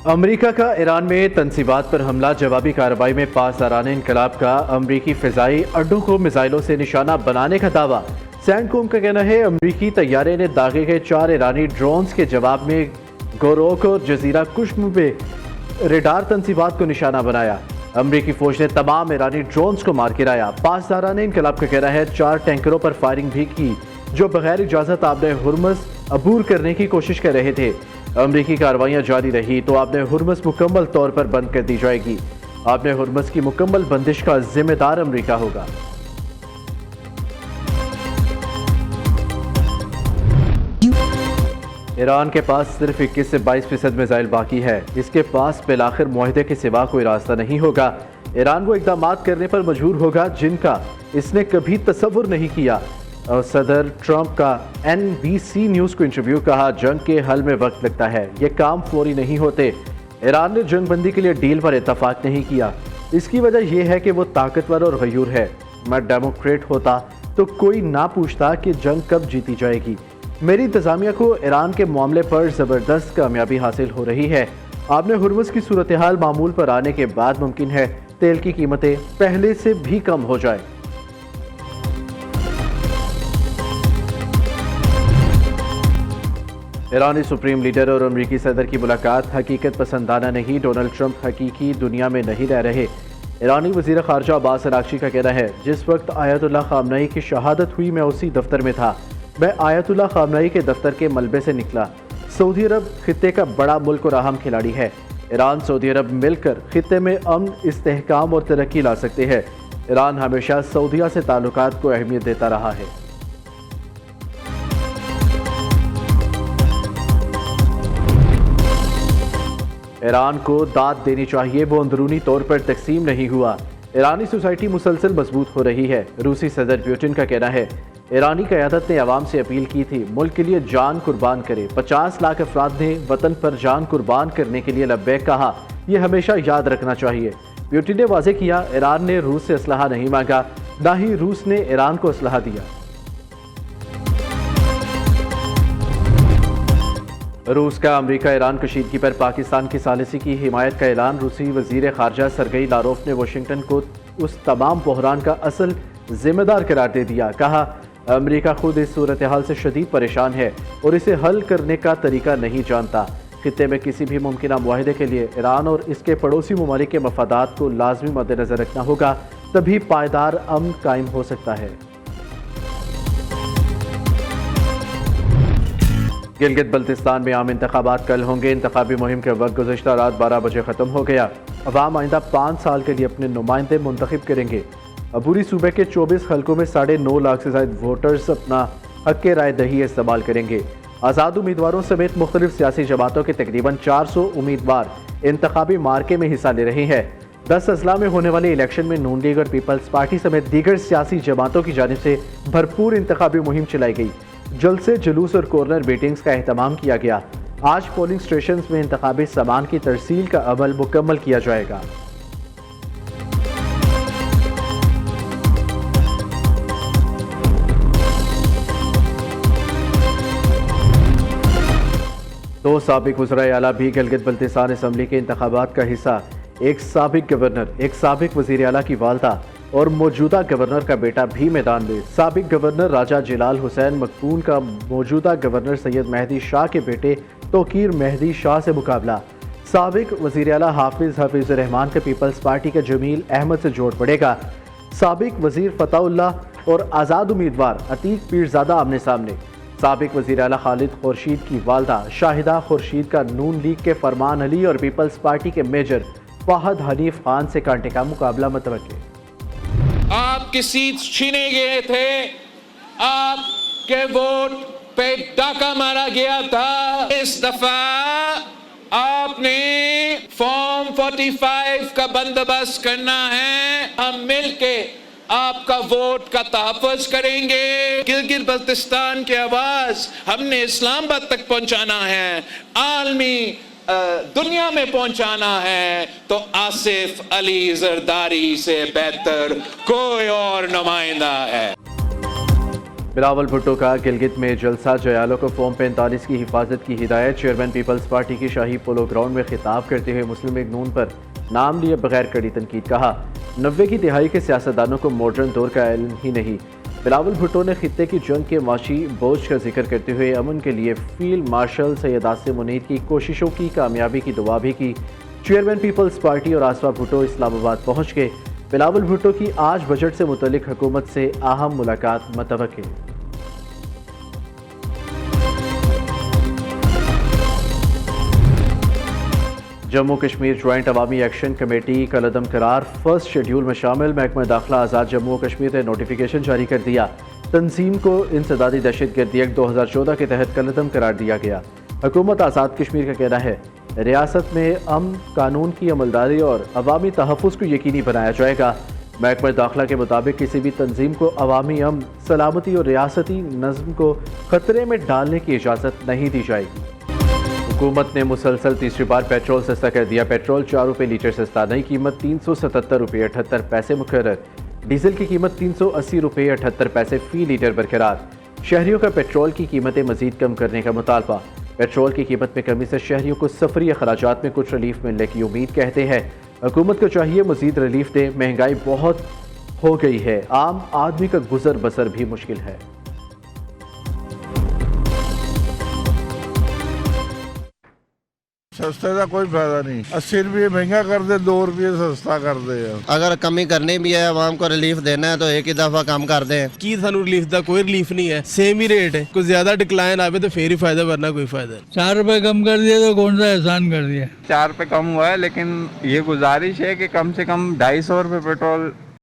امریکہ کا ایران میں تنصیبات پر حملہ، جوابی کارروائی میں پاسداران انقلاب کا امریکی فضائی اڈوں کو میزائلوں سے نشانہ بنانے کا دعویٰ۔ سینڈکوم کا کہنا ہے امریکی طیارے نے داغے گئے 4 ایرانی ڈرونز کے جواب میں گوروک اور جزیرہ کشم میں ریڈار تنصیبات کو نشانہ بنایا۔ امریکی فوج نے تمام ایرانی ڈرونز کو مار گرایا۔ پاسداران انقلاب کا کہنا ہے 4 ٹینکروں پر فائرنگ بھی کی جو بغیر اجازت آبِ ہرمز عبور کرنے کی کوشش کر رہے تھے۔ امریکی کارروائیاں جاری رہی تو آبِ ہرمز مکمل طور پر بند کر دی جائے گی۔ آبِ ہرمز کی مکمل بندش کا ذمہ دار امریکہ ہوگا۔ ایران کے پاس صرف 21 سے 22% میزائل باقی ہے۔ اس کے پاس بالآخر معاہدے کے سوا کوئی راستہ نہیں ہوگا۔ ایران وہ اقدامات کرنے پر مجبور ہوگا جن کا اس نے کبھی تصور نہیں کیا۔ صدر ٹرمپ کا NBC نیوز کو انٹرویو، کہا جنگ کے حل میں وقت لگتا ہے، یہ کام فوری نہیں ہوتے۔ ایران نے جنگ بندی کے لیے ڈیل پر اتفاق نہیں کیا۔ اس کی وجہ یہ ہے کہ وہ طاقتور اور غیور ہے۔ میں ڈیموکریٹ ہوتا تو کوئی نہ پوچھتا کہ جنگ کب جیتی جائے گی۔ میری انتظامیہ کو ایران کے معاملے پر زبردست کامیابی حاصل ہو رہی ہے۔ آبِ ہرمز کی صورتحال معمول پر آنے کے بعد ممکن ہے تیل کی قیمتیں پہلے سے بھی کم ہو جائیں۔ ایرانی سپریم لیڈر اور امریکی صدر کی ملاقات حقیقت پسندانہ نہیں، ڈونلڈ ٹرمپ حقیقی دنیا میں نہیں رہ رہے۔ ایرانی وزیر خارجہ عباس اراغچی کا کہنا ہے جس وقت آیت اللہ خامنئی کی شہادت ہوئی میں اسی دفتر میں تھا۔ میں آیت اللہ خامنئی کے دفتر کے ملبے سے نکلا۔ سعودی عرب خطے کا بڑا ملک اور اہم کھلاڑی ہے۔ ایران سعودی عرب مل کر خطے میں امن، استحکام اور ترقی لا سکتے ہیں۔ ایران ہمیشہ سعودیہ سے تعلقات کو اہمیت دیتا رہا ہے۔ ایران کو داد دینی چاہیے، وہ اندرونی طور پر تقسیم نہیں ہوا۔ ایرانی سوسائٹی مسلسل مضبوط ہو رہی ہے۔ روسی صدر پوٹن کا کہنا ہے ایرانی قیادت نے عوام سے اپیل کی تھی ملک کے لیے جان قربان کرے۔ 50 لاکھ افراد نے وطن پر جان قربان کرنے کے لیے لبیک کہا، یہ ہمیشہ یاد رکھنا چاہیے۔ پوٹن نے واضح کیا ایران نے روس سے اسلحہ نہیں مانگا، نہ ہی روس نے ایران کو اسلحہ دیا۔ روس کا امریکہ ایران کشیدگی پر پاکستان کی ثالثی کی حمایت کا اعلان۔ روسی وزیر خارجہ سرگئی لاروف نے واشنگٹن کو اس تمام بحران کا اصل ذمہ دار قرار دے دیا۔ کہا امریکہ خود اس صورتحال سے شدید پریشان ہے اور اسے حل کرنے کا طریقہ نہیں جانتا۔ خطے میں کسی بھی ممکنہ معاہدے کے لیے ایران اور اس کے پڑوسی ممالک کے مفادات کو لازمی مد نظر رکھنا ہوگا، تبھی پائیدار امن قائم ہو سکتا ہے۔ گلگت بلتستان میں عام انتخابات کل ہوں گے۔ انتخابی مہم کے وقت گزشتہ رات 12 بجے ختم ہو گیا۔ عوام آئندہ 5 سال کے لیے اپنے نمائندے منتخب کریں گے۔ عبوری صوبے کے 24 حلقوں میں 9.5 لاکھ سے زائد ووٹرز اپنا حق رائے دہی استعمال کریں گے۔ آزاد امیدواروں سمیت مختلف سیاسی جماعتوں کے تقریباً 400 امیدوار انتخابی مارکے میں حصہ لے رہے ہیں۔ 10 اضلاع میں ہونے والے الیکشن میں نون لیگ اور پیپلز پارٹی سمیت دیگر سیاسی جماعتوں کی جانب سے بھرپور انتخابی مہم چلائی گئی۔ جلسے، جلوس اور کارنر میٹنگز کا اہتمام کیا گیا۔ آج پولنگ اسٹیشنز میں انتخابی سامان کی ترسیل کا عمل مکمل کیا جائے گا۔ دو سابق وزرائے اعلیٰ بھی گلگت بلتستان اسمبلی کے انتخابات کا حصہ۔ ایک سابق گورنر، ایک سابق وزیر اعلیٰ کی والدہ اور موجودہ گورنر کا بیٹا بھی میدان میں۔ سابق گورنر راجہ جلال حسین مقبول کا موجودہ گورنر سید مہدی شاہ کے بیٹے توقیر مہدی شاہ سے مقابلہ۔ سابق وزیر اعلیٰ حافظ الرحمان کا پیپلز پارٹی کے جمیل احمد سے جوڑ پڑے گا۔ سابق وزیر فتح اللہ اور آزاد امیدوار عتیق پیرزادہ آمنے سامنے۔ سابق وزیر اعلیٰ خالد خورشید کی والدہ شاہدہ خورشید کا نون لیگ کے فرمان علی اور پیپلز پارٹی کے میجر فہد حنیف خان سے کانٹے کا مقابلہ متوقع۔ آپ کی سیٹ چھینے گئے تھے، آپ کے ووٹ پہ ڈاکہ مارا گیا تھا۔ اس دفعہ آپ نے فارم 45 کا بندوبست کرنا ہے۔ ہم مل کے آپ کا ووٹ کا تحفظ کریں گے۔ گلگت بلتستان کی آواز ہم نے اسلام آباد تک پہنچانا ہے، عالمی دنیا میں پہنچانا ہے، تو آصف علی زرداری سے بہتر کوئی اور نمائندہ ہے۔ بلاول بھٹو کا گلگت میں جلسہ، جیالوں کو فارم 45 کی حفاظت کی ہدایت۔ چیئرمین پیپلز پارٹی کی شاہی پولو گراؤنڈ میں خطاب کرتے ہوئے مسلم لیگ نون پر نام لیے بغیر کڑی تنقید، کہا 90 کی دہائی کے سیاستدانوں کو ماڈرن دور کا علم ہی نہیں۔ بلاول بھٹو نے خطے کی جنگ کے معاشی بوجھ کا ذکر کرتے ہوئے امن کے لیے فیلڈ مارشل سید عاصم منیر کی کوششوں کی کامیابی کی دعا بھی کی۔ چیئرمین پیپلز پارٹی اور آصفہ بھٹو اسلام آباد پہنچ گئے۔ بلاول بھٹو کی آج بجٹ سے متعلق حکومت سے اہم ملاقات متوقع۔ جموں کشمیر جوائنٹ عوامی ایکشن کمیٹی کالعدم قرار، فرسٹ شیڈیول میں شامل۔ محکمہ داخلہ آزاد جموں و کشمیر نے نوٹیفیکیشن جاری کر دیا۔ تنظیم کو انسدادی دہشت گردی ایکٹ 2014 کے تحت کالعدم قرار دیا گیا۔ حکومت آزاد کشمیر کا کہنا ہے ریاست میں امن، قانون کی عملداری اور عوامی تحفظ کو یقینی بنایا جائے گا۔ محکمہ داخلہ کے مطابق کسی بھی تنظیم کو عوامی امن، سلامتی اور ریاستی نظم کو خطرے میں ڈالنے کی اجازت نہیں دی جائے گی۔ حکومت نے مسلسل تیسری بار پیٹرول سستا کر دیا۔ پیٹرول 4 روپے لیٹر سستا، نئی قیمت 377 روپے 78 پیسے مقرر۔ ڈیزل کی قیمت 380 روپے 78 پیسے فی لیٹر برقرار۔ شہریوں کا پیٹرول کی قیمتیں مزید کم کرنے کا مطالبہ۔ پیٹرول کی قیمت میں کمی سے شہریوں کو سفری اخراجات میں کچھ ریلیف ملنے کی امید، کہتے ہیں حکومت کو چاہیے مزید ریلیف دے، مہنگائی بہت ہو گئی ہے، عام آدمی کا گزر بسر بھی مشکل ہے۔ سستے کا کوئی فائدہ نہیں، 80 روپے مہنگا کر دے، 2 روپے سستا کر دے۔ اگر کمی کرنی بھی ہے، عوام کو ریلیف دینا ہے تو ایک ہی دفعہ کم کر دیں۔ کی سانو ریلیف دا کوئی ریلیف نہیں ہے، سیم ہی ریٹ ہے، کوئی زیادہ ڈکلائن آئے تو پھر ہی فائدہ، ورنہ کوئی فائدہ نہیں۔ 4 روپے کم کر دیے تو کون سا احسان کر دیا؟ 4 روپے کم ہوا ہے، لیکن یہ گزارش ہے کہ کم سے کم 250 روپے پیٹرول